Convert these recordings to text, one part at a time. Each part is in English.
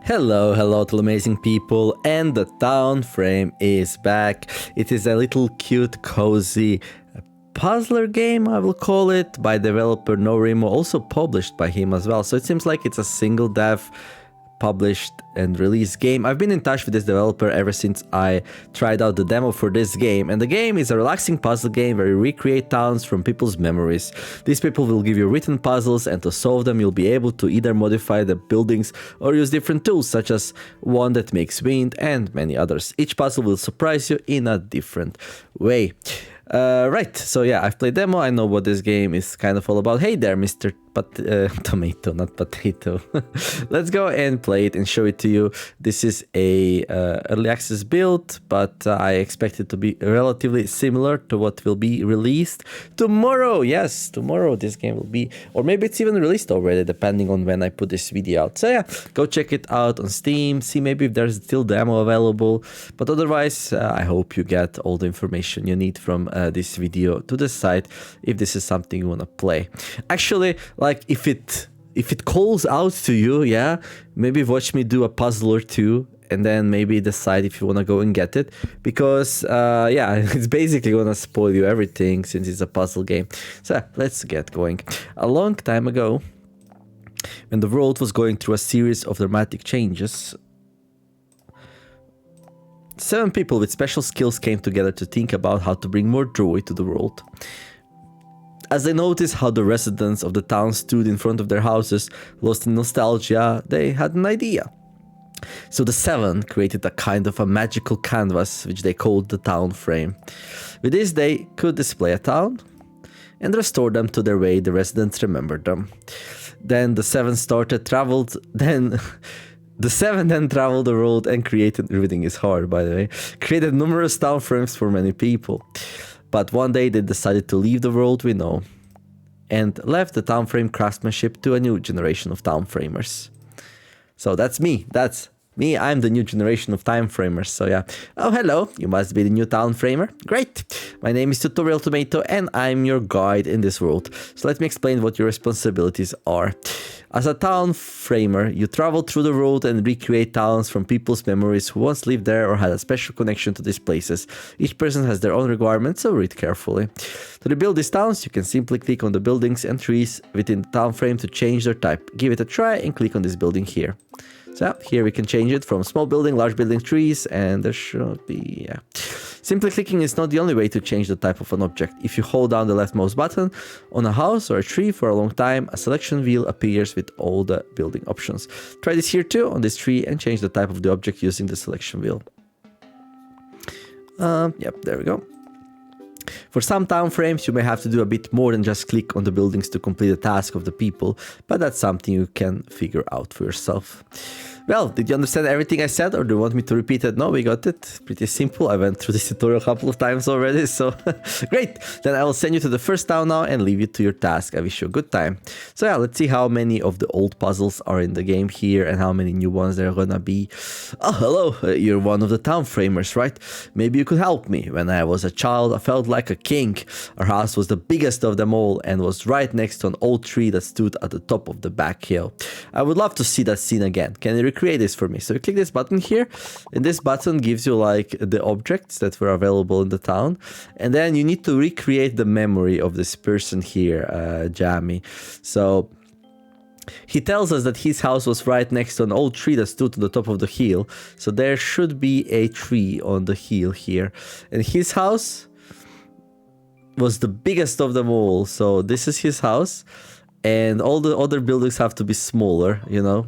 Hello to amazing people, and the Townframe is back. It is a little cute, cozy puzzler game, I will call it, by developer Norimo, also published by him as well. So it seems like it's a single dev published and released game. I've been in touch with this developer ever since I tried out the demo for this game, and the game is a relaxing puzzle game where you recreate towns from people's memories. These people will give you written puzzles, and to solve them you'll be able to either modify the buildings or use different tools such as one that makes wind and many others. Each puzzle will surprise you in a different way. Right, so yeah, I've played demo, I know what this game is kind of all about. Hey there, Mr. Tomato, not potato. Let's go and play it and show it to you. This is a early access build, but I expect it to be relatively similar to what will be released tomorrow. Yes, tomorrow this game will be, or maybe it's even released already, depending on when I put this video out. So yeah, go check it out on Steam, see maybe if there's still demo available, but otherwise I hope you get all the information you need from this video to decide if this is something you want to play. Actually, like if it calls out to you, yeah, maybe watch me do a puzzle or two and then maybe decide if you want to go and get it, because yeah, it's basically gonna spoil you everything since it's a puzzle game. So let's get going. A long time ago, when the world was going through a series of dramatic changes, 7 people with special skills came together to think about how to bring more joy to the world. As they noticed how the residents of the town stood in front of their houses, lost in nostalgia, they had an idea. So the 7 created a kind of a magical canvas, which they called the Townframe. With this, they could display a town and restore them to their way the residents remembered them. Then the 7 traveled the world and created, everything is hard by the way, created numerous town frames for many people. But one day they decided to leave the world we know and left the town frame craftsmanship to a new generation of town framers. So that's me, I'm the new generation of time framers, so yeah. Oh, hello, you must be the new town framer. Great! My name is Tutorial Tomato and I'm your guide in this world. So let me explain what your responsibilities are. As a town framer, you travel through the world and recreate towns from people's memories who once lived there or had a special connection to these places. Each person has their own requirements, so read carefully. To rebuild these towns, you can simply click on the buildings and trees within the town frame to change their type. Give it a try and click on this building here. So here we can change it from small building, large building, trees, and there should be, yeah. Simply clicking is not the only way to change the type of an object. If you hold down the left mouse button on a house or a tree for a long time, a selection wheel appears with all the building options. Try this here too, on this tree, and change the type of the object using the selection wheel. Yep, there we go. For some town frames, you may have to do a bit more than just click on the buildings to complete the task of the people, but that's something you can figure out for yourself. Well, did you understand everything I said, or do you want me to repeat it? No, we got it. Pretty simple. I went through this tutorial a couple of times already, so great. Then I will send you to the first town now and leave you to your task. I wish you a good time. So yeah, let's see how many of the old puzzles are in the game here and how many new ones there are gonna be. Oh, hello. You're one of the town framers, right? Maybe you could help me. When I was a child, I felt like a king. Our house was the biggest of them all and was right next to an old tree that stood at the top of the back hill. I would love to see that scene again. Can you recreate this for me? So you click this button here, and this button gives you like the objects that were available in the town, and then you need to recreate the memory of this person here, Jamie. So he tells us that his house was right next to an old tree that stood on the top of the hill, so there should be a tree on the hill here, and his house was the biggest of them all. So this is his house, and all the other buildings have to be smaller, you know,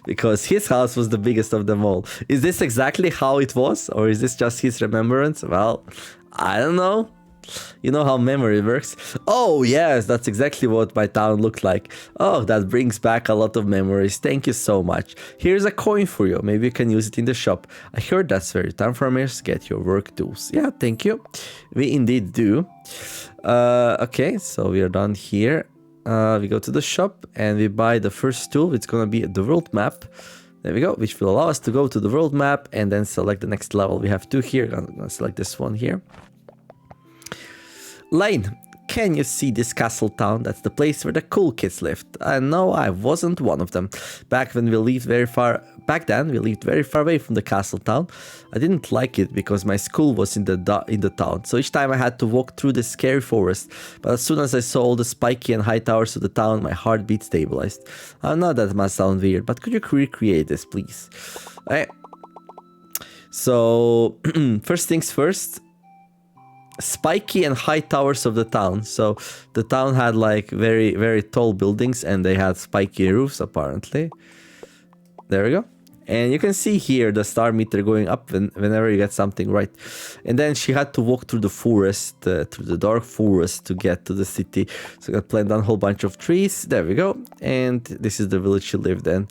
because his house was the biggest of them all. Is this exactly how it was, or is this just his remembrance? Well, I don't know. You know how memory works. Oh yes, that's exactly what my town looked like. Oh, that brings back a lot of memories. Thank you so much. Here's a coin for you. Maybe you can use it in the shop. I heard that's where town farmers get your work tools. Yeah, thank you. We indeed do. Okay, so we are done here. We go to the shop and we buy the first tool. It's gonna be the world map. There we go, which will allow us to go to the world map and then select the next level. We have 2 here. I'm gonna select this one here. Lane, can you see this castle town? That's the place where the cool kids lived. And no, I wasn't one of them. Back then, we lived very far away from the castle town. I didn't like it because my school was in the town. So each time I had to walk through the scary forest. But as soon as I saw all the spiky and high towers of the town, my heartbeat stabilized. I know that must sound weird, but could you recreate this, please? So, first things first. Spiky and high towers of the town. So the town had like very, very tall buildings and they had spiky roofs apparently. There we go. And you can see here the star meter going up whenever you get something right. And then she had to walk through the forest, through the dark forest to get to the city. So got planted down a whole bunch of trees. There we go. And this is the village she lived in.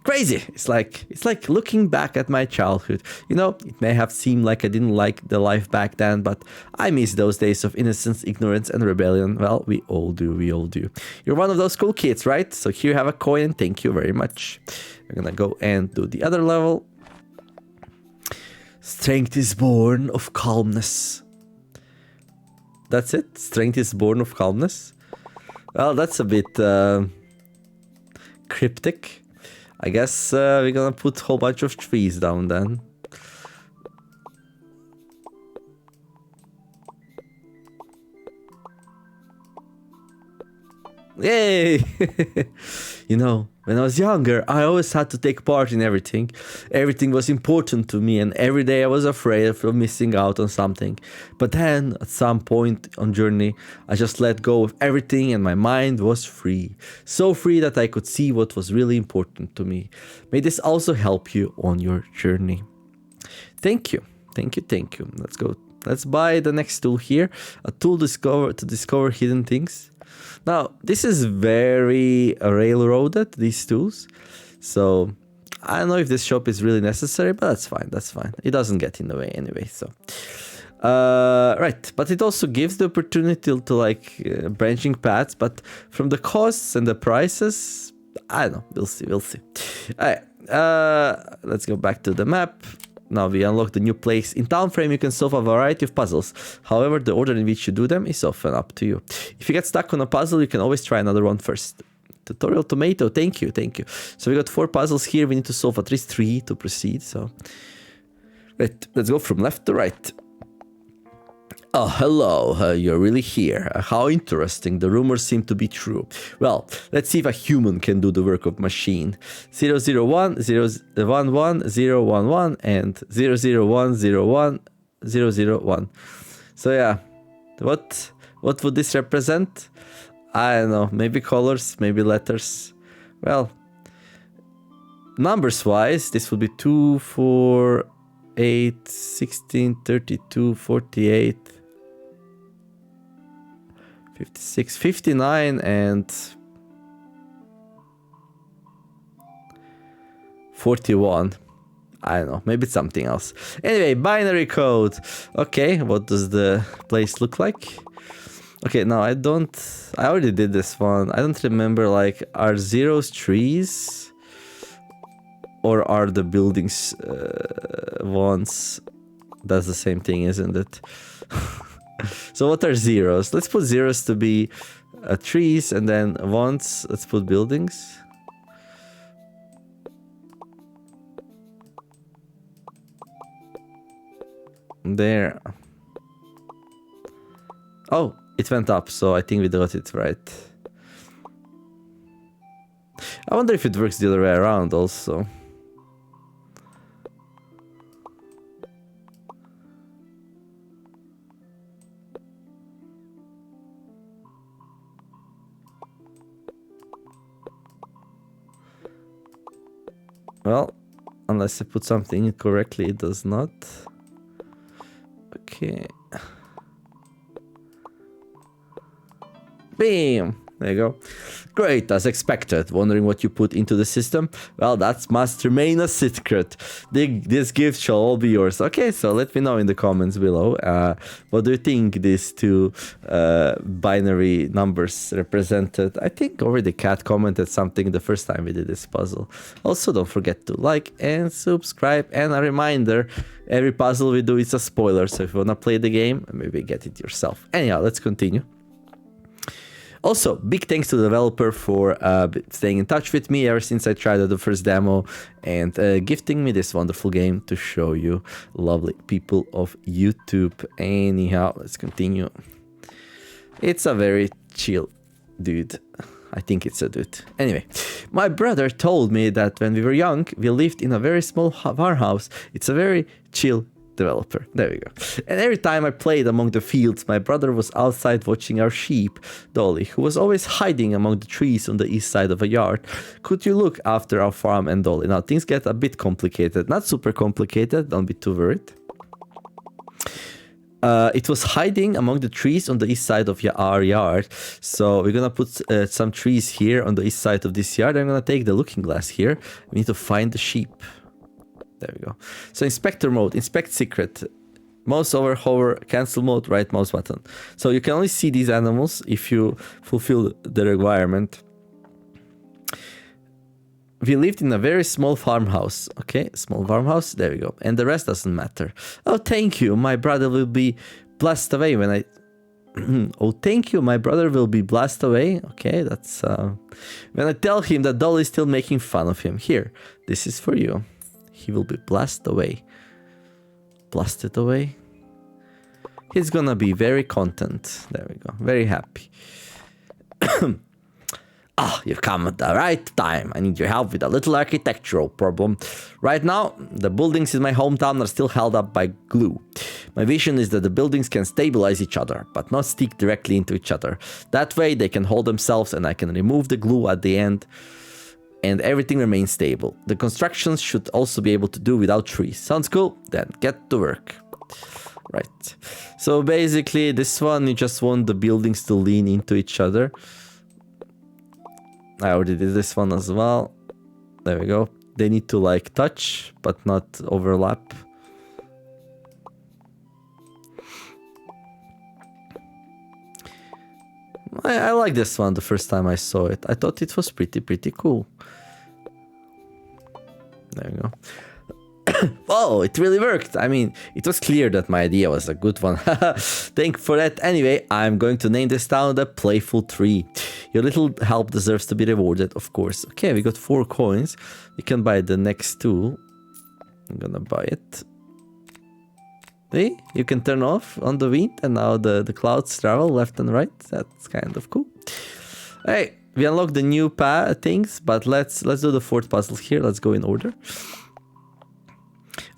Crazy. It's like looking back at my childhood. You know, it may have seemed like I didn't like the life back then, but I miss those days of innocence, ignorance, and rebellion. Well, we all do. You're one of those cool kids, right? So here you have a coin and thank you very much. We're gonna go and do the other level. Strength is born of calmness. That's it? Strength is born of calmness? Well, that's a bit cryptic. I guess we're gonna put a whole bunch of trees down then. Yay! You know, when I was younger, I always had to take part in everything. Everything was important to me and every day I was afraid of missing out on something. But then, at some point on journey, I just let go of everything and my mind was free. So free that I could see what was really important to me. May this also help you on your journey. Thank you. Let's go. Let's buy the next tool here. A tool to discover hidden things. Now, this is very railroaded, these tools. So, I don't know if this shop is really necessary, but that's fine. It doesn't get in the way anyway, so. Right, but it also gives the opportunity to like branching paths, but from the costs and the prices, I don't know, we'll see. Alright, let's go back to the map. Now we unlock the new place. In Townframe, you can solve a variety of puzzles. However, the order in which you do them is often up to you. If you get stuck on a puzzle, you can always try another one first. Tutorial tomato, thank you. So we got 4 puzzles here. We need to solve at least 3 to proceed. So, right, let's go from left to right. Oh, hello, you're really here. How interesting, the rumors seem to be true. Well, let's see if a human can do the work of machine. 001, 011, 011, and 00101, 001. So yeah, what would this represent? I don't know, maybe colors, maybe letters. Well, numbers wise, this would be 2, 4, 8, 16, 32, 48, 56, 59, and 41. I don't know, maybe it's something else. Anyway, binary code. Okay, what does the place look like? Okay, now I already did this one. I don't remember, like, are zeros trees? Or are the buildings ones? That's the same thing, isn't it? So what are zeros? Let's put zeros to be trees, and then ones, let's put buildings. There. Oh, it went up, so I think we got it right. I wonder if it works the other way around also. Well, unless I put something incorrectly, it does not. Okay. Bam! There you go. Great, as expected. Wondering what you put into the system? Well, that must remain a secret. This gift shall all be yours. Okay, so let me know in the comments below. What do you think these two binary numbers represented? I think already Cat commented something the first time we did this puzzle. Also, don't forget to like and subscribe. And a reminder, every puzzle we do is a spoiler. So if you want to play the game, maybe get it yourself. Anyhow, let's continue. Also, big thanks to the developer for staying in touch with me ever since I tried the first demo and gifting me this wonderful game to show you, lovely people of YouTube. Anyhow, let's continue. It's a very chill dude. I think it's a dude. Anyway, my brother told me that when we were young, we lived in a very small farmhouse. It's a very chill developer. There we go. And every time I played among the fields, my brother was outside watching our sheep, Dolly, who was always hiding among the trees on the east side of a yard. Could you look after our farm and Dolly? Now, things get a bit complicated. Not super complicated. Don't be too worried. It was hiding among the trees on the east side of our yard. So we're gonna put some trees here on the east side of this yard. I'm gonna take the looking glass here. We need to find the sheep. There we go. So inspector mode, inspect secret. Mouse over, hover, cancel mode, right mouse button. So you can only see these animals if you fulfill the requirement. We lived in a very small farmhouse. Okay, small farmhouse. There we go. And the rest doesn't matter. Oh, thank you. My brother will be blast away when I... oh, thank you. My brother will be blast away. Okay, that's... when I tell him that Dolly is still making fun of him. Here, this is for you. He will be blasted away. Blasted away. He's gonna be very content. There we go. Very happy. Ah, you've come at the right time. I need your help with a little architectural problem. Right now, the buildings in my hometown are still held up by glue. My vision is that the buildings can stabilize each other, but not stick directly into each other. That way, they can hold themselves and I can remove the glue at the end and everything remains stable. The constructions should also be able to do without trees. Sounds cool? Then get to work. Right. So basically, this one, you just want the buildings to lean into each other. I already did this one as well. There we go. They need to like touch, but not overlap. I like this one the first time I saw it. I thought it was pretty cool. There you go. Oh, it really worked. I mean, it was clear that my idea was a good one. Thank you for that. Anyway, I'm going to name this town the Playful Tree. Your little help deserves to be rewarded, of course. Okay, we got 4 coins. We can buy the next 2. I'm gonna buy it. See? You can turn off on the wind and now the clouds travel left and right. That's kind of cool. Hey, we unlocked the new things, but let's do the 4th puzzle here. Let's go in order.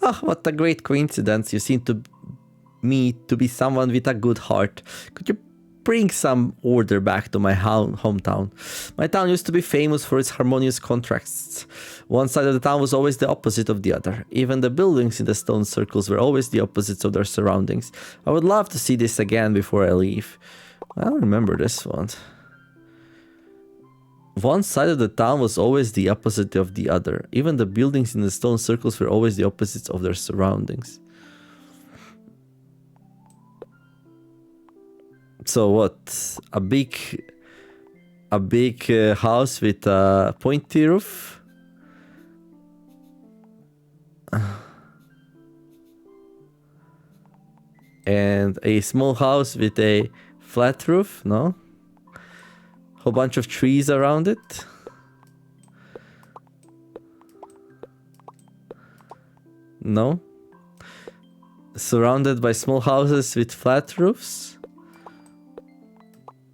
Oh, what a great coincidence. You seem to me to be someone with a good heart. Could you bring some order back to my hometown? My town used to be famous for its harmonious contrasts. One side of the town was always the opposite of the other. Even the buildings in the stone circles were always the opposites of their surroundings. I would love to see this again before I leave. I don't remember this one. One side of the town was always the opposite of the other. Even the buildings in the stone circles were always the opposites of their surroundings. So what? A big house with a pointy roof? And a small house with a flat roof? No? Whole bunch of trees around it. No. Surrounded by small houses with flat roofs.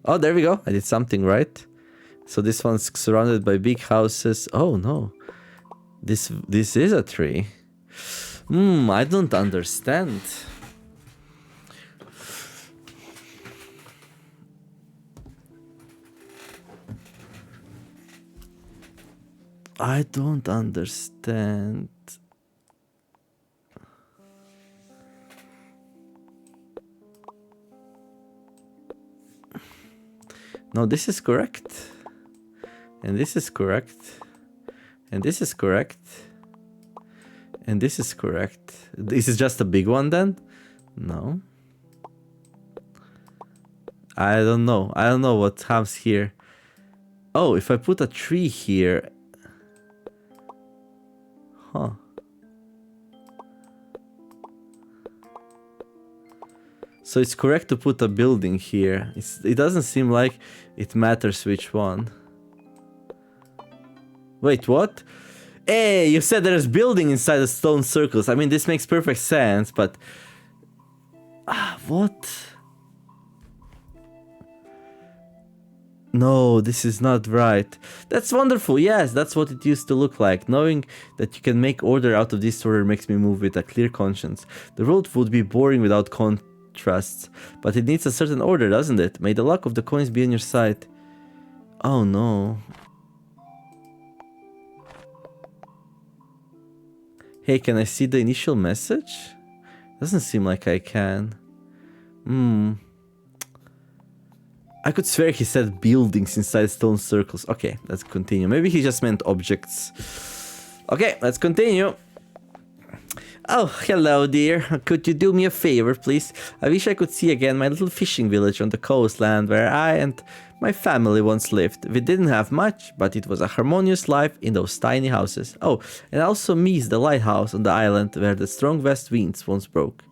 Oh, there we go. I did something right. So this one's surrounded by big houses. Oh no. This is a tree. I don't understand. I don't understand. No, this is correct. And this is correct. And this is correct. And this is correct. This is just a big one then? No. I don't know. I don't know what comes here. Oh, if I put a tree here... So So it's correct to put a building here. It doesn't seem like it matters which one. Wait, what? Hey, you said there's building inside the stone circles. I mean, this makes perfect sense, but... what? No, this is not right. That's wonderful. Yes, that's what it used to look like. Knowing that you can make order out of disorder makes me move with a clear conscience. The world would be boring without contrasts, but it needs a certain order, doesn't it? May the luck of the coins be on your side. Oh no. Hey, can I see the initial message? Doesn't seem like I can. I could swear he said buildings inside stone circles. Okay, let's continue. Maybe he just meant objects. Okay, let's continue. Oh, hello, dear. Could you do me a favor, please? I wish I could see again my little fishing village on the coastland where I and my family once lived. We didn't have much, but it was a harmonious life in those tiny houses. Oh, and I also miss the lighthouse on the island where the strong west winds once broke.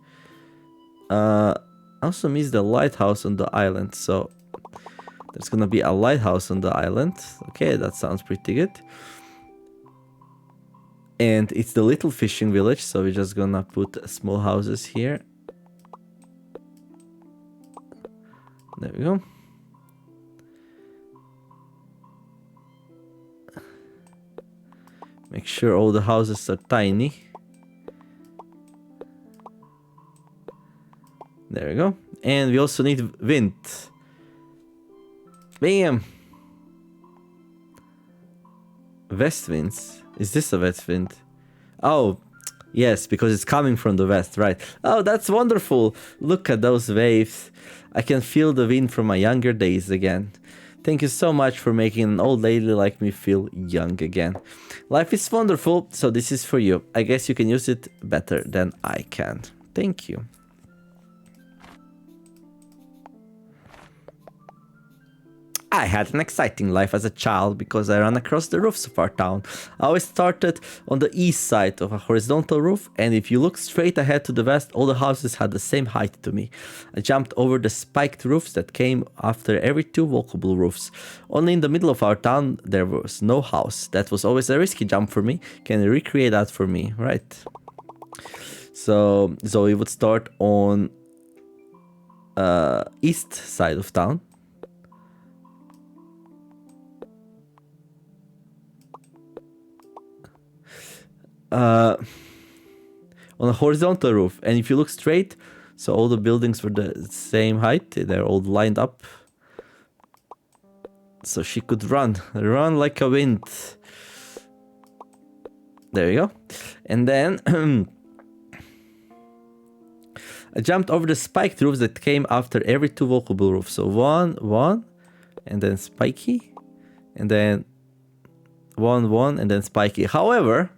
I also miss the lighthouse on the island, so there's gonna be a lighthouse on the island. Okay, that sounds pretty good. And it's the little fishing village, so we're just gonna put small houses here. There we go. Make sure all the houses are tiny. There we go. And we also need wind. Bam! West winds. Is this a west wind? Oh, yes, because it's coming from the west, right? Oh, that's wonderful. Look at those waves. I can feel the wind from my younger days again. Thank you so much for making an old lady like me feel young again. Life is wonderful, so this is for you. I guess you can use it better than I can. Thank you. I had an exciting life as a child because I ran across the roofs of our town. I always started on the east side of a horizontal roof, and if you look straight ahead to the west, all the houses had the same height to me. I jumped over the spiked roofs that came after every two walkable roofs. Only in the middle of our town there was no house. That was always a risky jump for me. Can you recreate that for me? Right. So we would start on east side of town. On a horizontal roof, and if you look straight, so all the buildings were the same height, they're all lined up, so she could run like a wind. There you go. And then I jumped over the spiked roofs that came after every two walkable roofs. So one, and then spiky, and then one, and then spiky. However,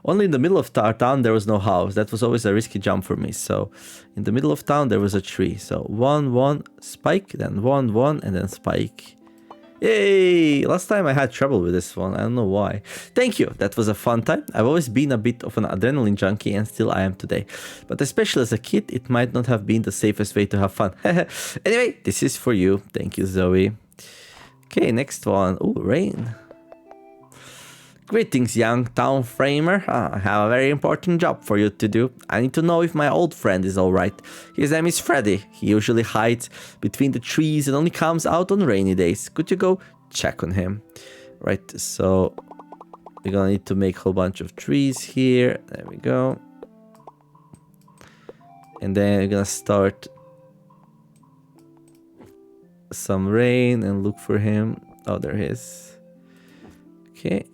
only in the middle of our town there was no house. That was always a risky jump for me. So in the middle of town there was a tree. So one, spike, then one, and then spike. Yay! Last time I had trouble with this one. I don't know why. Thank you. That was a fun time. I've always been a bit of an adrenaline junkie, and still I am today. But especially as a kid, it might not have been the safest way to have fun. Anyway, this is for you. Thank you, Zoe. Okay, next one. Ooh, rain. Greetings, young Townframer. I have a very important job for you to do. I need to know if my old friend is alright. His name is Freddy. He usually hides between the trees and only comes out on rainy days. Could you go check on him? Right, so we're gonna need to make a whole bunch of trees here. There we go. And then we're gonna start some rain and look for him. Oh, there he is. Okay.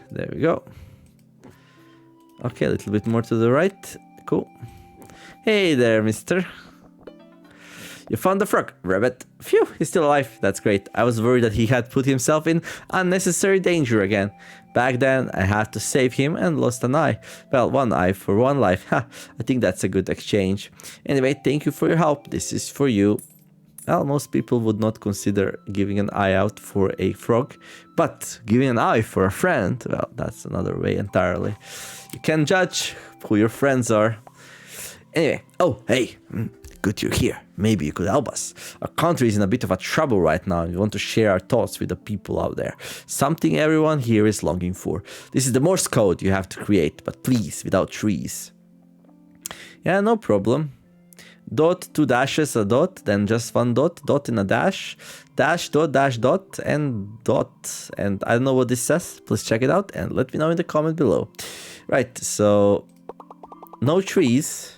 There we go. Okay, a little bit more to the right. Cool. Hey there, mister. You found the frog, rabbit. Phew, he's still alive. That's great. I was worried that he had put himself in unnecessary danger again. Back then, I had to save him and lost an eye. Well, one eye for one life. Ha, I think that's a good exchange. Anyway, thank you for your help. This is for you. Well, most people would not consider giving an eye out for a frog, but giving an eye for a friend, well, that's another way entirely. You can judge who your friends are. Anyway, oh, hey, good you're here. Maybe you could help us. Our country is in a bit of a trouble right now, and we want to share our thoughts with the people out there. Something everyone here is longing for. This is the Morse code you have to create, but please, without trees. Yeah, no problem. Dot, 2 dashes, a dot, then just 1 dot, dot in a dash, dash, dot, and dot. And I don't know what this says. Please check it out and let me know in the comment below. Right, so no trees.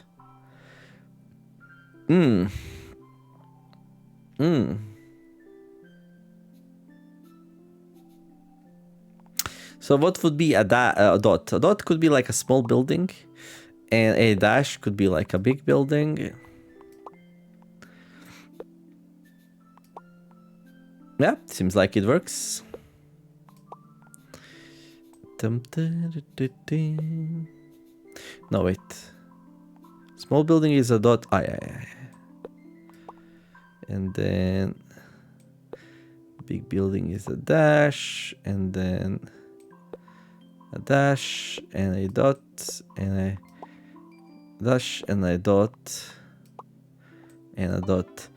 So what would be a dot? A dot could be like a small building, and a dash could be like a big building. Yeah, seems like it works. No, wait. Small building is a dot. And then big building is a dash, and then a dash, and a dot, and a dash, and a dot, and a dot.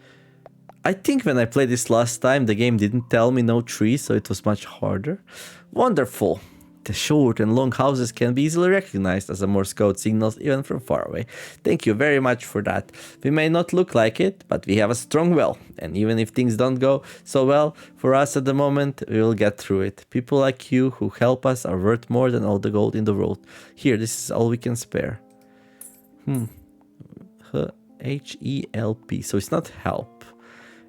I think when I played this last time, the game didn't tell me no trees, so it was much harder. Wonderful. The short and long houses can be easily recognized as a Morse code signals even from far away. Thank you very much for that. We may not look like it, but we have a strong will. And even if things don't go so well for us at the moment, we will get through it. People like you who help us are worth more than all the gold in the world. Here, this is all we can spare. H-E-L-P. So it's not help.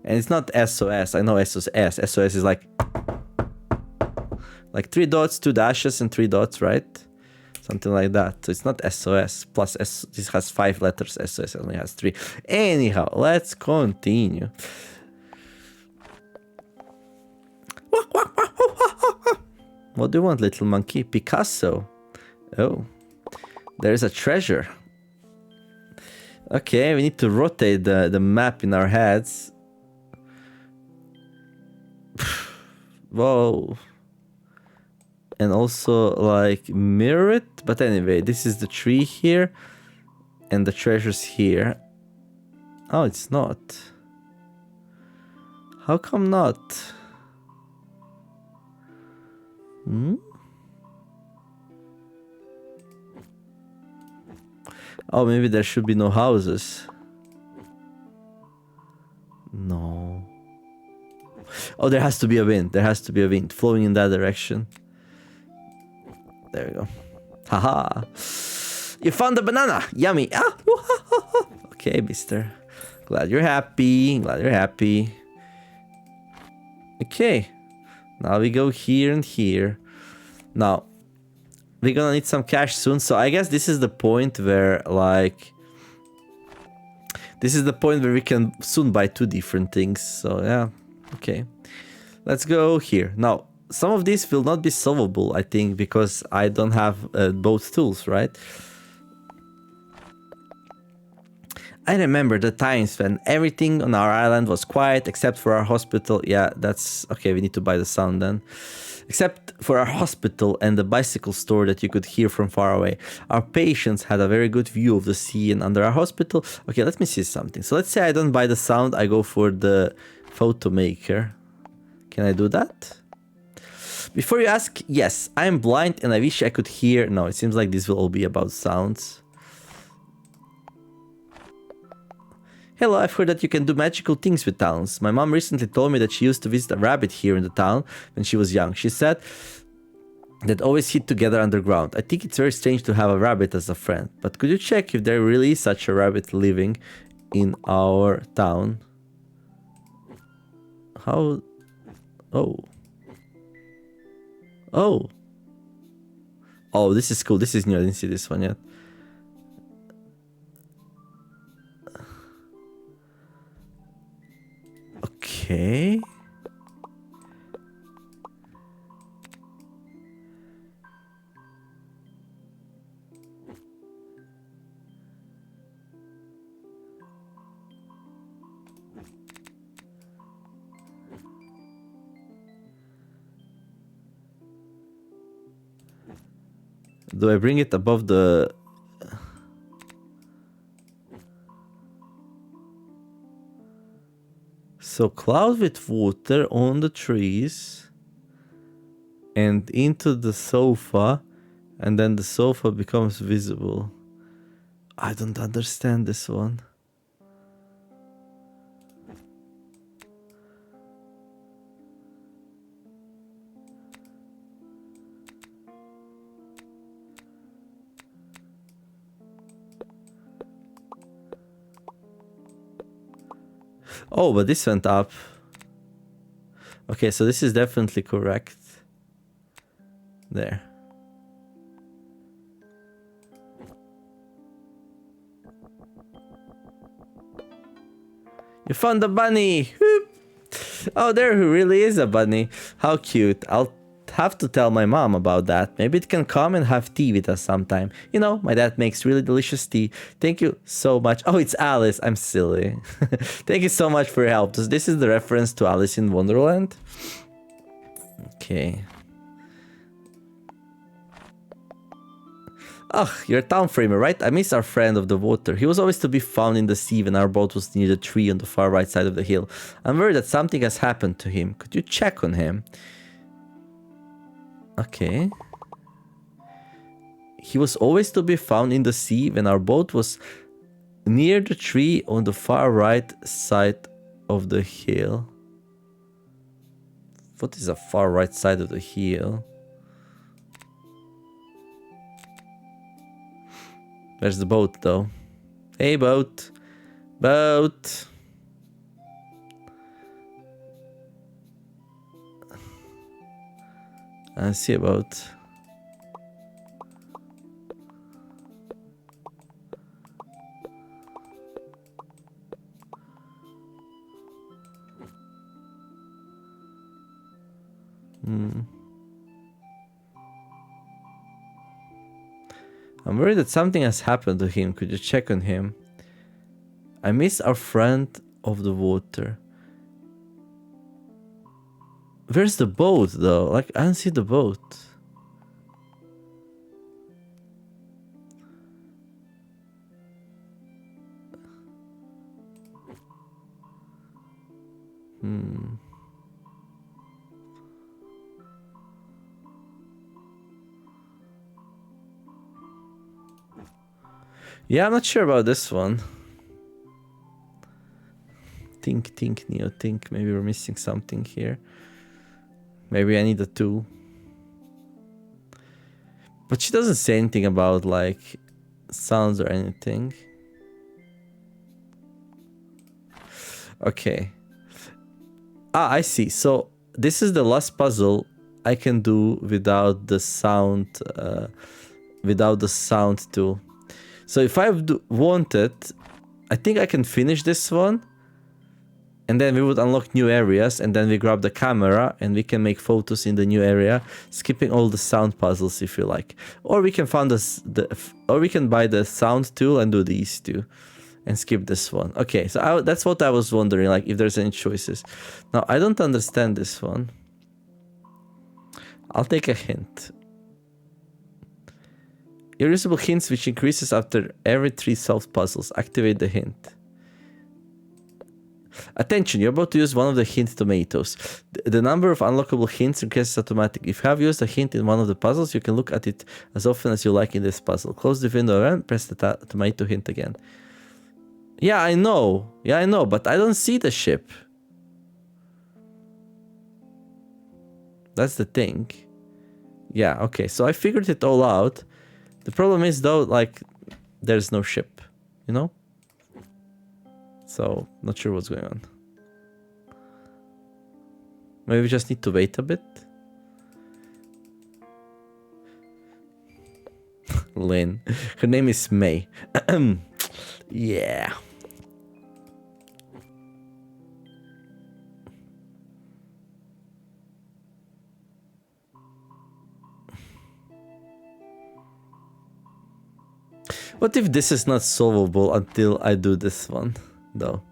And it's not SOS. I know SOS. SOS is like 3 dots, 2 dashes, and 3 dots, right? Something like that. So it's not SOS. Plus, this has 5 letters. SOS only has 3. Anyhow, let's continue. What do you want, little monkey? Picasso. Oh, there's a treasure. Okay, we need to rotate the map in our heads. Whoa. And also like mirror it. But anyway, this is the tree here. And the treasure's here. Oh, it's not. How come not? Oh, maybe there should be no houses. No. Oh, there has to be a wind. There has to be a wind flowing in that direction. There we go. Haha. You found the banana. Yummy. Ah. Okay, mister. Glad you're happy. Glad you're happy. Okay. Now we go here and here. Now, we're gonna need some cash soon. So I guess this is the point where, like... This is the point where we can soon buy 2 different things. So, yeah. Okay. Let's go here. Now, some of these will not be solvable, I think, because I don't have both tools, right? I remember the times when everything on our island was quiet except for our hospital. Yeah, that's... Okay, we need to buy the sound then. Except for our hospital and the bicycle store that you could hear from far away. Our patients had a very good view of the sea, and under our hospital... Okay, let me see something. So let's say I don't buy the sound, I go for the photo maker. Can I do that? Before you ask, yes, I am blind and I wish I could hear... No, it seems like this will all be about sounds. Hello, I've heard that you can do magical things with towns. My mom recently told me that she used to visit a rabbit here in the town when she was young. She said that always hid together underground. I think it's very strange to have a rabbit as a friend. But could you check if there really is such a rabbit living in our town? How... Oh. Oh. Oh, this is cool. This is new. I didn't see this one yet. Okay. Do I bring it above the... So cloud with water on the trees and into the sofa, and then the sofa becomes visible. I don't understand this one. Oh, but this went up. Okay, so this is definitely correct. There. You found the bunny! Whoop. Oh, there really is a bunny. How cute. I'll have to tell my mom about that. Maybe it can come and have tea with us sometime. You know, my dad makes really delicious tea. Thank you so much. Oh, it's Alice. I'm silly. Thank you so much for your help. This is the reference to Alice in Wonderland. Okay. Ugh, you're a Townframer, right? I miss our friend of the water. He was always to be found in the sea when our boat was near the tree on the far right side of the hill. I'm worried that something has happened to him. Could you check on him? Okay. He was always to be found in the sea when our boat was near the tree on the far right side of the hill. What is the far right side of the hill? Where's the boat though? Hey boat. Boat. I see a boat. I'm worried that something has happened to him. Could you check on him? I miss our friend of the water. Where's the boat though? Like, I don't see the boat. Yeah, I'm not sure about this one. Think, Neo, think. Maybe we're missing something here. Maybe I need a tool. But she doesn't say anything about, like, sounds or anything. Okay. Ah, I see. So, this is the last puzzle I can do without the sound, tool. So if I wanted, I think I can finish this one. And then we would unlock new areas, and then we grab the camera and we can make photos in the new area, skipping all the sound puzzles if you like. Or we can find or we can buy the sound tool and do these two and skip this one. Okay, so that's what I was wondering, like if there's any choices. Now I don't understand this one. I'll take a hint. Irreducible hints which increases after every 3 solved puzzles. Activate the hint. Attention, you're about to use one of the hint tomatoes. The number of unlockable hints increases automatically. If you have used a hint in one of the puzzles, you can look at it as often as you like in this puzzle. Close the window and press the tomato hint again. Yeah, I know. But I don't see the ship. That's the thing. Yeah, okay, so I figured it all out. The problem is though, like, there's no ship, you know? So, not sure what's going on. Maybe we just need to wait a bit. Lynn. Her name is May. Yeah. What if this is not solvable until I do this one, though?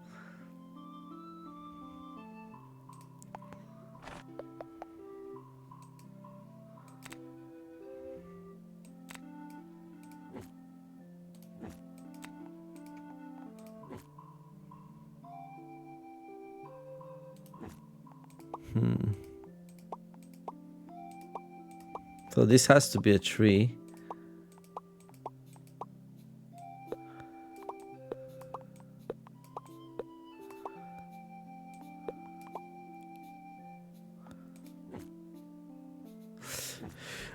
So this has to be a tree.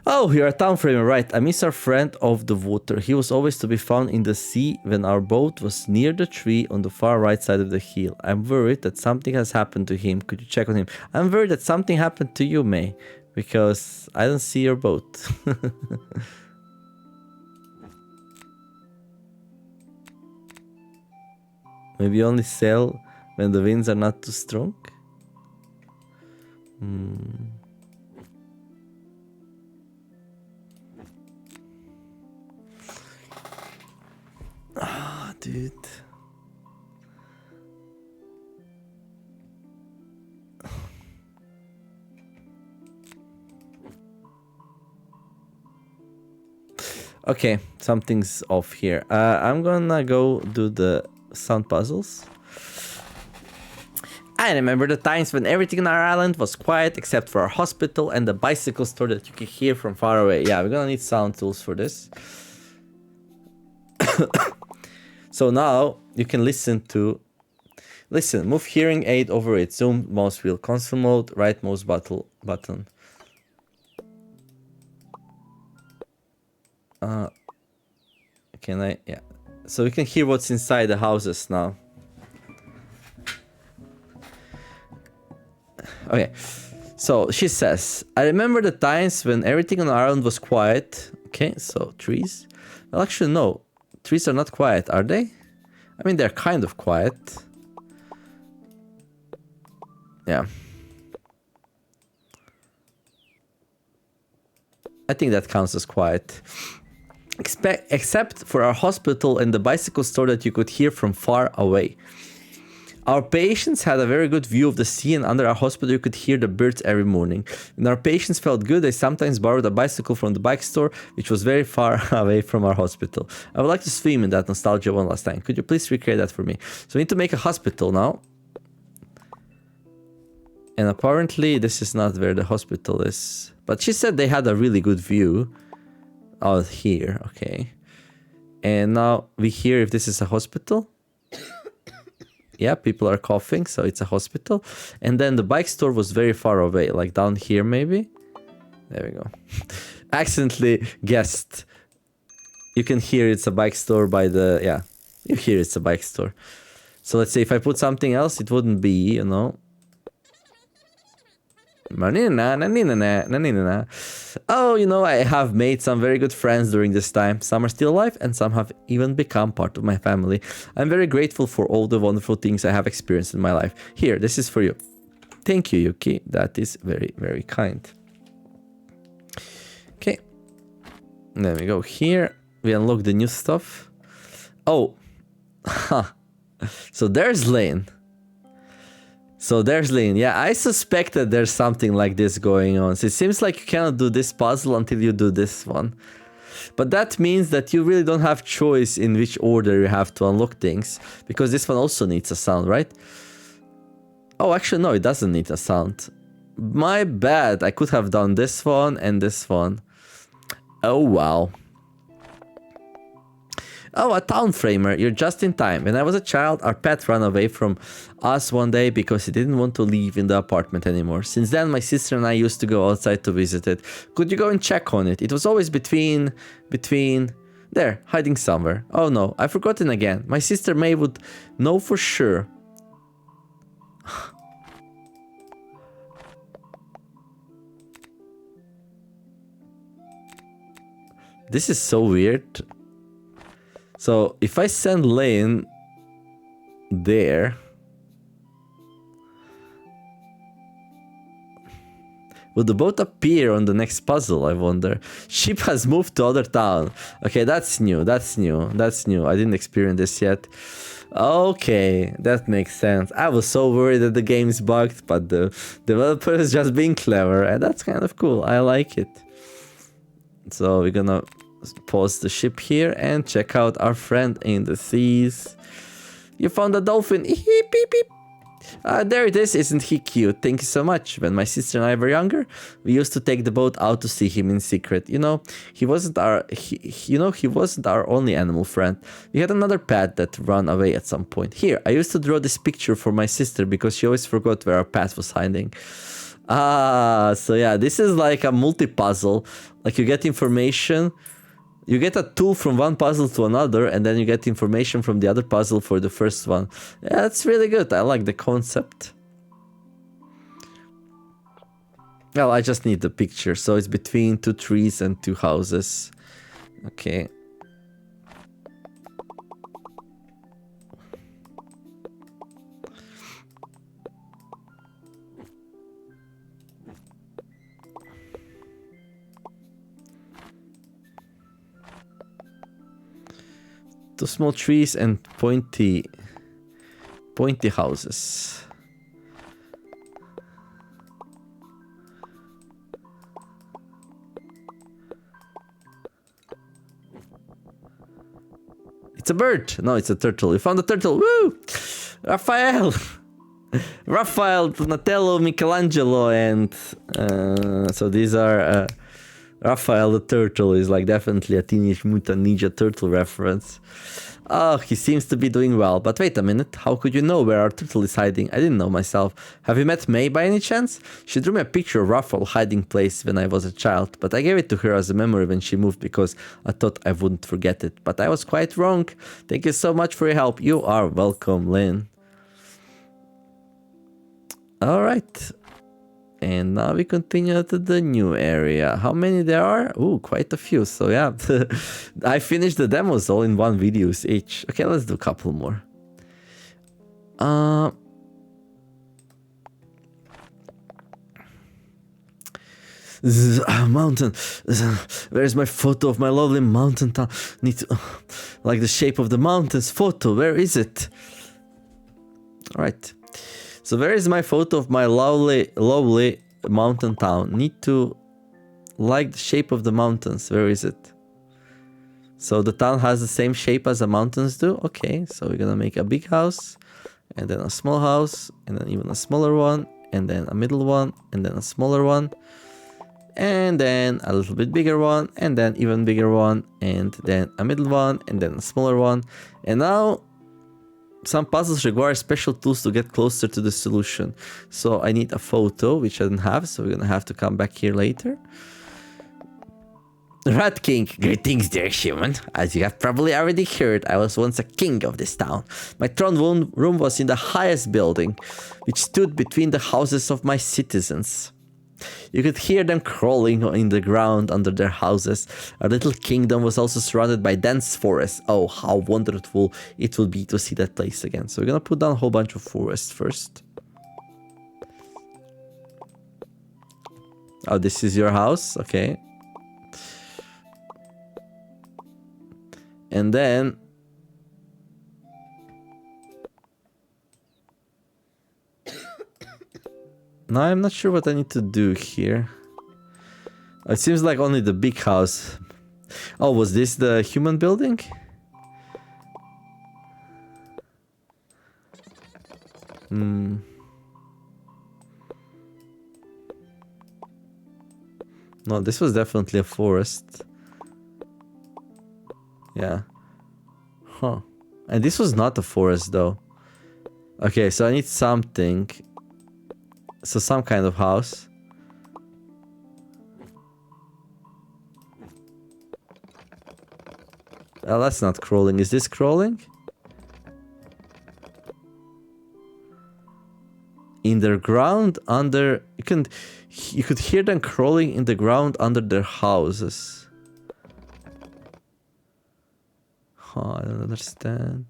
Oh, you're a Townframe, right. I miss our friend of the water. He was always to be found in the sea when our boat was near the tree on the far right side of the hill. I'm worried that something has happened to him. Could you check on him? I'm worried that something happened to you, May, because I don't see your boat. Maybe only sail when the winds are not too strong? Ah, dude. Okay, something's off here. I'm gonna go do the sound puzzles. I remember the times when everything on our island was quiet except for our hospital and the bicycle store that you could hear from far away. Yeah, we're gonna need sound tools for this. So now you can listen, move hearing aid over it, zoom mouse wheel, console mode, right mouse button. Can I, yeah. So we can hear what's inside the houses now. Okay, so she says, I remember the times when everything on our island was quiet. Okay, so trees. Well, actually, no. Trees are not quiet, are they? I mean, they're kind of quiet. Yeah. I think that counts as quiet. Except for our hospital and the bicycle store that you could hear from far away. Our patients had a very good view of the sea, and under our hospital you could hear the birds every morning. When our patients felt good, they sometimes borrowed a bicycle from the bike store, which was very far away from our hospital. I would like to swim in that nostalgia one last time. Could you please recreate that for me? So we need to make a hospital now. And apparently this is not where the hospital is. But she said they had a really good view out here. Okay. And now we hear if this is a hospital. Yeah, people are coughing, so it's a hospital. And then the bike store was very far away, like down here maybe. There we go. Accidentally guessed. You can hear it's a bike store by the, yeah, you hear it's a bike store. So let's say if I put something else, it wouldn't be, you know. Oh, you know, I have made some very good friends during this time. Some are still alive and some have even become part of my family. I'm very grateful for all the wonderful things I have experienced in my life. Here, this is for you. Thank you, Yuki. That is very, very kind. Okay. Then we go here. We unlock the new stuff. Oh. So there's Lane. Yeah, I suspect that there's something like this going on. So it seems like you cannot do this puzzle until you do this one. But that means that you really don't have choice in which order you have to unlock things. Because this one also needs a sound, right? Oh, actually, no, it doesn't need a sound. My bad. I could have done this one and this one. Oh, wow. Oh, a Townframer, you're just in time. When I was a child, our pet ran away from us one day because he didn't want to live in the apartment anymore. Since then, my sister and I used to go outside to visit it. Could you go and check on it? It was always between... There, hiding somewhere. Oh no, I've forgotten again. My sister May would know for sure. This is so weird. So if I send Lane there, will the boat appear on the next puzzle, I wonder? Ship has moved to other town. Okay, that's new. I didn't experience this yet. Okay, that makes sense. I was so worried that the game is bugged, but the developer is just being clever, and that's kind of cool. I like it. So we're gonna pause the ship here and check out our friend in the seas. You found a dolphin. Beep, beep, beep. There it is, isn't he cute? Thank you so much. When my sister and I were younger, we used to take the boat out to see him in secret. You know, he wasn't our only animal friend. We had another pet that ran away at some point. Here, I used to draw this picture for my sister because she always forgot where our pet was hiding. Ah, so yeah, this is like a multi-puzzle. Like you get information. You get a tool from one puzzle to another, and then you get information from the other puzzle for the first one. Yeah, that's really good. I like the concept. Well, I just need the picture. So it's between 2 trees and 2 houses. Okay. Two small trees and pointy houses. It's a bird. No, it's a turtle. We found a turtle. Woo! Raphael! Raphael, Donatello, Michelangelo, and so these are Raphael the turtle is like definitely a Teenage Mutant Ninja Turtle reference. Oh, he seems to be doing well. But wait a minute, how could you know where our turtle is hiding? I didn't know myself. Have you met May by any chance? She drew me a picture of Raphael's hiding place when I was a child, but I gave it to her as a memory when she moved because I thought I wouldn't forget it. But I was quite wrong. Thank you so much for your help. You are welcome, Lynn. Alright. And now we continue to the new area. How many there are? Ooh, quite a few. So yeah, I finished the demos all in one videos each. Okay, let's do a couple more. Mountain. Where's my photo of my lovely mountain town? Need to, like the shape of the mountains photo. Where is it? All right. So where is my photo of my lovely mountain town? Need to like the shape of the mountains. Where is it? So the town has the same shape as the mountains do. Okay, so we're gonna make a big house, and then a small house, and then even a smaller one, and then a middle one, and then a smaller one, and then a little bit bigger one, and then even bigger one, and then a middle one, and then a smaller one. And now some puzzles require special tools to get closer to the solution. So I need a photo, which I don't have, so we're gonna have to come back here later. Rat King, greetings dear human. As you have probably already heard, I was once a king of this town. My throne room was in the highest building, which stood between the houses of my citizens. You could hear them crawling in the ground under their houses. Our little kingdom was also surrounded by dense forests. Oh, how wonderful it will be to see that place again. So we're gonna put down a whole bunch of forests first. Oh, this is your house? Okay. And then now I'm not sure what I need to do here. It seems like only the big house. Oh, was this the human building? No, this was definitely a forest. Yeah. Huh. And this was not a forest though. Okay, so I need something. So some kind of house. Oh, that's not crawling. Is this crawling? In the ground under... You could hear them crawling in the ground under their houses. Huh, I don't understand.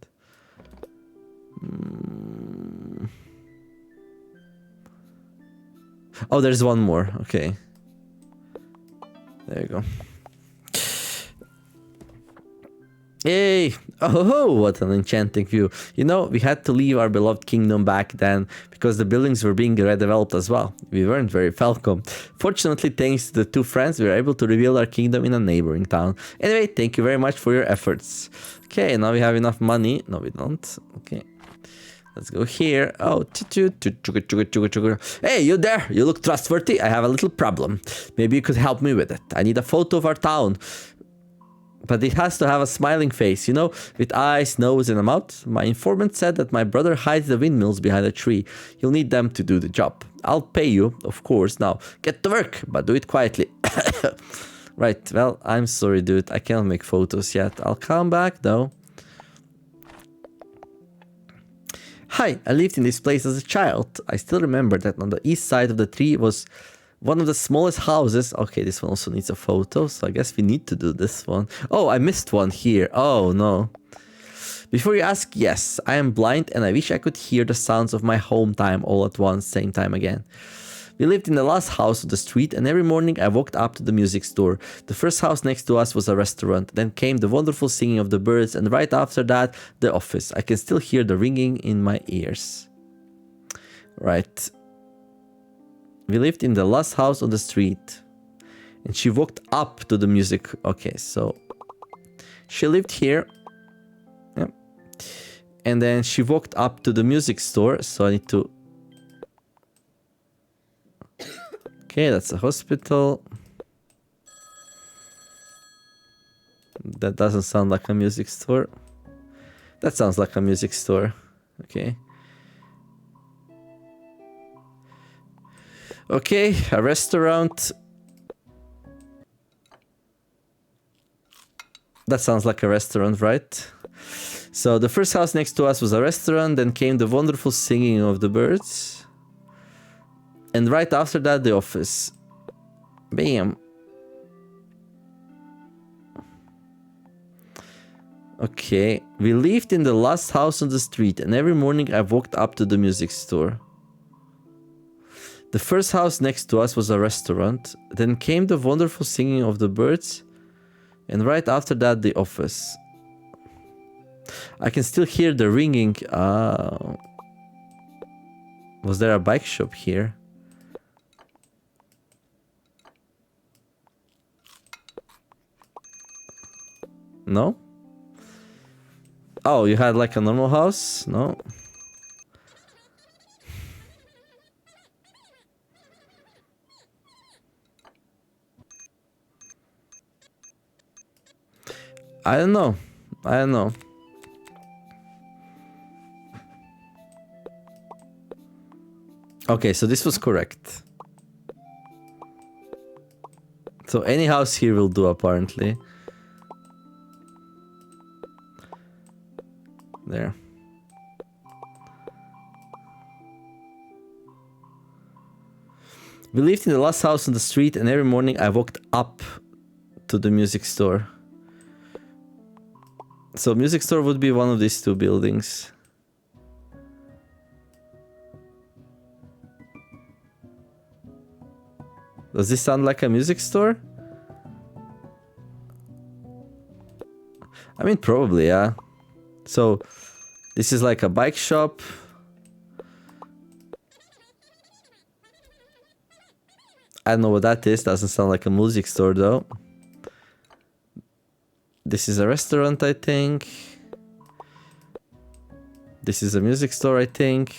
Oh, there's one more. Okay. There you go. Yay! Oh, what an enchanting view. You know, we had to leave our beloved kingdom back then because the buildings were being redeveloped as well. We weren't very welcome. Fortunately, thanks to the two friends, we were able to rebuild our kingdom in a neighboring town. Anyway, thank you very much for your efforts. Okay, now we have enough money. No, we don't. Okay. Let's go here. Oh, hey, you there? You look trustworthy. I have a little problem. Maybe you could help me with it. I need a photo of our town. But it has to have a smiling face, you know, with eyes, nose, and a mouth. My informant said that my brother hides the windmills behind a tree. You'll need them to do the job. I'll pay you, of course. Now, get to work, but do it quietly. Right, well, I'm sorry, dude. I can't make photos yet. I'll come back, though. Hi, I lived in this place as a child. I still remember that on the east side of the tree was one of the smallest houses. Okay, this one also needs a photo, so I guess we need to do this one. Oh, I missed one here. Oh, no. Before you ask, yes, I am blind and I wish I could hear the sounds of my home time all at once, same time again. We lived in the last house of the street, and every morning I walked up to the music store. The first house next to us was a restaurant. Then came the wonderful singing of the birds, and right after that, the office. I can still hear the ringing in my ears. Right. We lived in the last house on the street. And she walked up to the music. Okay, so she lived here. Yep. And then she walked up to the music store. So I need to... Okay, that's a hospital. That doesn't sound like a music store. That sounds like a music store. Okay. Okay, a restaurant. That sounds like a restaurant, right? So the first house next to us was a restaurant, then came the wonderful singing of the birds. And right after that, the office. Bam. Okay, we lived in the last house on the street, and every morning I walked up to the music store. The first house next to us was a restaurant, then came the wonderful singing of the birds, and right after that, the office. I can still hear the ringing. Was there a bike shop here? No? Oh, you had like a normal house? No? I don't know. I don't know. Okay, so this was correct. So any house here will do, apparently. There. We lived in the last house on the street, and every morning I walked up to the music store. So music store would be one of these two buildings. Does this sound like a music store? I mean, probably, yeah. So, this is like a bike shop. I don't know what that is. Doesn't sound like a music store, though. This is a restaurant, I think. This is a music store, I think.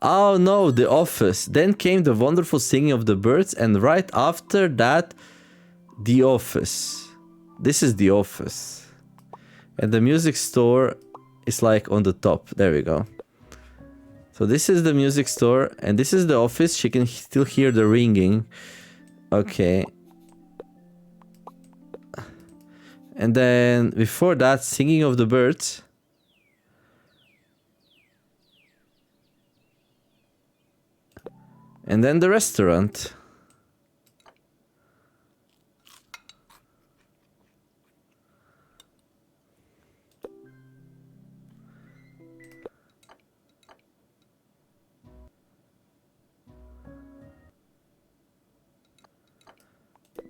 Oh no, the office. Then came the wonderful singing of the birds, and right after that, the office. This is the office. And the music store is like on the top. There we go. So this is the music store, and this is the office. She can still hear the ringing. Okay. And then before that, singing of the birds. And then the restaurant.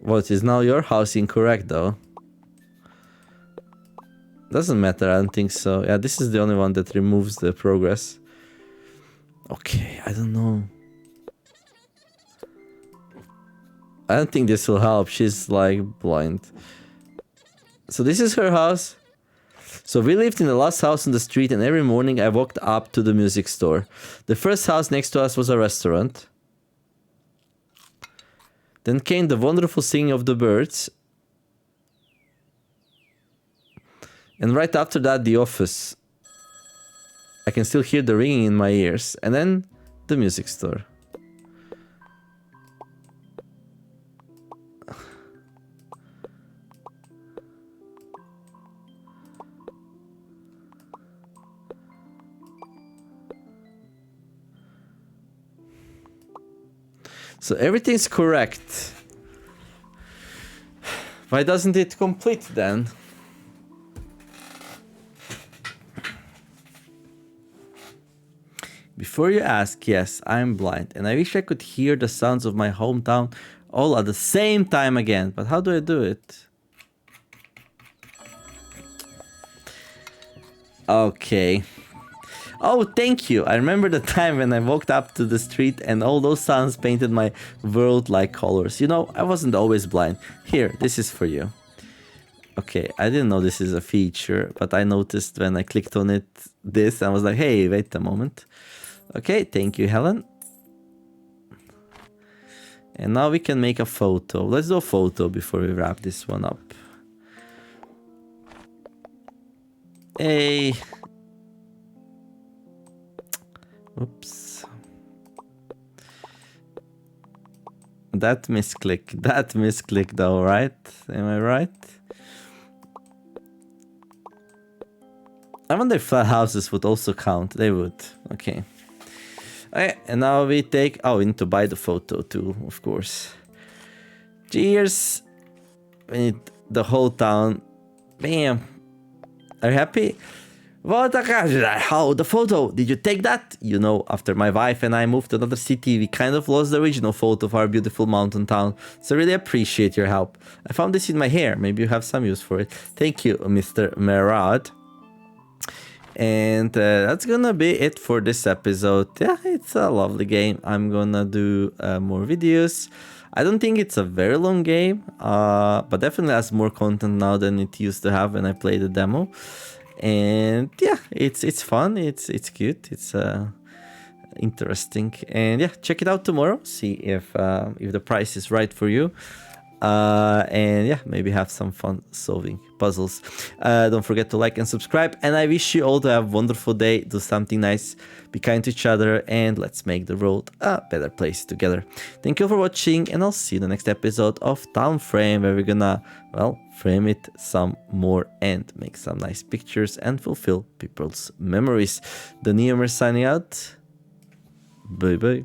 What is now your house incorrect though? Doesn't matter, I don't think so. Yeah, this is the only one that removes the progress. Okay, I don't know. I don't think this will help. She's like blind. So this is her house. So we lived in the last house on the street, and every morning I walked up to the music store. The first house next to us was a restaurant. Then came the wonderful singing of the birds. And right after that, the office. I can still hear the ringing in my ears. And then the music store. So everything's correct. Why doesn't it complete then? Before you ask, yes, I'm blind, and I wish I could hear the sounds of my hometown all at the same time again. But how do I do it? Okay. Oh, thank you. I remember the time when I walked up to the street and all those sounds painted my world like colors. You know, I wasn't always blind. Here, this is for you. Okay, I didn't know this is a feature, but I noticed when I clicked on it, this, I was like, hey, wait a moment. Okay, thank you, Helen. And now we can make a photo. Let's do a photo before we wrap this one up. Hey. Oops. That misclick though, right? Am I right? I wonder if flat houses would also count. They would. Okay. Okay, and now we take... Oh, we need to buy the photo too, of course. Cheers. We need the whole town. Bam. Are you happy? What how the photo? Did you take that? You know, after my wife and I moved to another city, we kind of lost the original photo of our beautiful mountain town. So I really appreciate your help. I found this in my hair. Maybe you have some use for it. Thank you, Mr. Merad. And that's gonna be it for this episode. Yeah, it's a lovely game. I'm gonna do more videos. I don't think it's a very long game, but definitely has more content now than it used to have when I played the demo. And yeah, it's fun, it's cute, it's interesting, and yeah, check it out tomorrow. See if the price is right for you, and yeah, maybe have some fun solving puzzles. Don't forget to like and subscribe, and I wish you all to have a wonderful day. Do something nice, be kind to each other, and let's make the world a better place together. Thank you for watching, and I'll see you in the next episode of Townframe, where we're gonna, well, frame it some more and make some nice pictures and fulfill people's memories. The Neomer signing out. Bye bye.